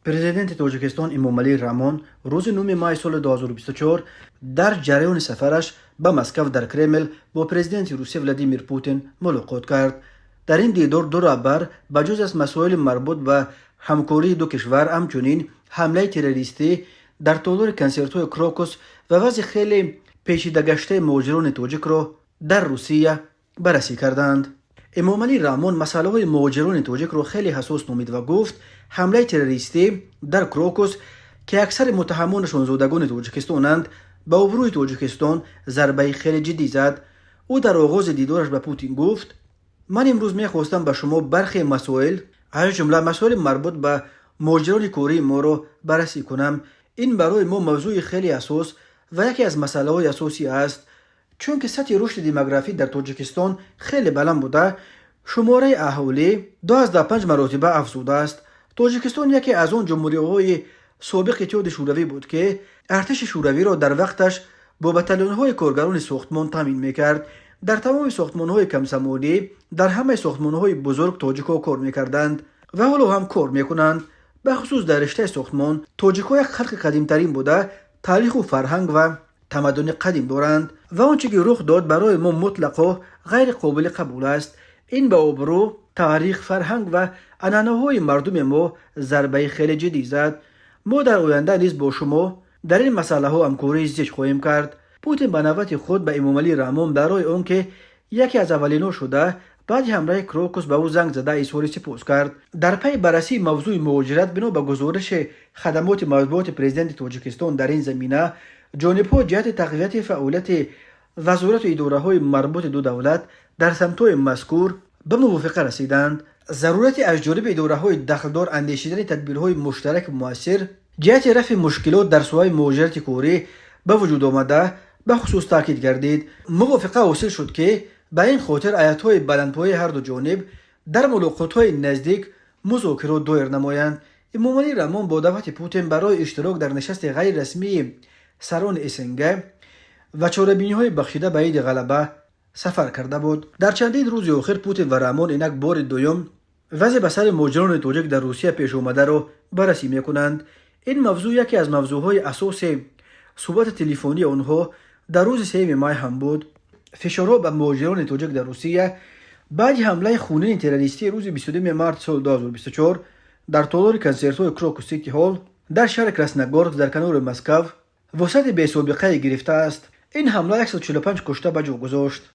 پرزیدنت تاجیکستان امامعلی رحمان روز 9 ماه سال 2024 در جریان سفرش به مسکو در کرمل با پرزیدنت روسیه ولادیمیر پوتین ملاقات کرد. در این دیدار دو رهبر بجز از مسائل مربوط به همکاری دو کشور همچنین حمله تروریستی در تالار کنسرت‌های کراکوس و وضع خیلی پیچیده گشته مهاجران تاجیک را در روسیه بررسی کردند. امامعلی رحمان مسئله های مهاجران تاجیک را خیلی حساس نامید و گفت حمله تروریستی در کراکوس که اکثر متهمانشان زادگان تاجیکستانند به آبروی تاجیکستان ضربه خیلی جدی زد. او در آغاز دیدارش به پوتین گفت من امروز میخواستم به شما برخی مسائل از جمله مسائل مربوط به مهاجران کاری ما را بررسی کنم. این برای ما موضوع خیلی اساس و یکی از مسائل های اساسی است، چون که سطح رشد دموگرافی در تاجیکستان خیلی بلند بوده. شماره اهالی 25 مرتبه افزوده است. تاجیکستان یکی از آن جمهوری‌های سابق اتحاد شوروی بود که ارتش شوروی را در وقتش با بتالون‌های کارگران ساختمان تامین میکرد. در تمام ساختمان‌های کم‌سمانی در همه ساختمان‌های بزرگ تاجیک‌ها کار میکردند و حالا هم کار میکنند. به خصوص در رشته ساختمان تاجیک‌ها یک خلق قدیم‌ترین بوده، تاریخ و فرهنگ و تمدن قدیم دارند و آنچه که رخ داد برای ما مطلقا غیر قابل قبول است. این به آبرو، تاریخ، فرهنگ و عنعنه‌های مردم ما ضربه خیلی جدی زد. ما در آینده نیز با شما در این مسئله ها همکاری زیاد خواهیم کرد. پوتین به نوبت خود به امامعلی رحمان برای آنکه یکی از اولین‌ها شده بعد حمله کراکوس به او زنگ زده اظهار سپاس کرد. در پی بررسی موضوع مهاجرت بنا به گزارش خدمات مطبوعات پرزیدنت تاجیکستان در این زمینه، جانب‌ها جهت تقویت فعالیت وزارت و اداره‌های مربوط دو دولت در سمت‌های مذکور به موافقه رسیدند. ضرورت از جانب اداره‌های دخلدار اندیشیدن تدبیرهای مشترک مؤثر جهت رفع مشکلات در سوی مهاجرت کاری به وجود آمده به خصوص تاکید گردید. موافقه حاصل شد که به این خاطر ایت‌های بلندپایه هر دو جانب در ملاقات‌های نزدیک مذاکرات دایر نمایند. امامعلی رحمان با دعوت پوتین برای اشتراک در نشست غیر رسمی سران اسنگ و چاره‌بینی‌های بخشیده به عید غلبه سفر کرده بود. در چندین روز آخر پوتین و رحمان اینک بار دوم وضع به سر مهاجران تاجیک در روسیه پیش آمده را بررسی می‌کنند. این موضوع یکی از موضوعهای اساسی صحبت تلفنی آنها در روز 3 ماه هم بود. فشارها به مهاجران تاجیک در روسیه بعد حمله خونین تروریستی روز 22 مارس سال 2024 در تالار کنسرت‌های کراکوس سیتی هال در شهر کراسنوگورسک در کنار مسکو وسعت بی‌سابقه گرفته است. این حمله 145 کشته به جا گذاشت.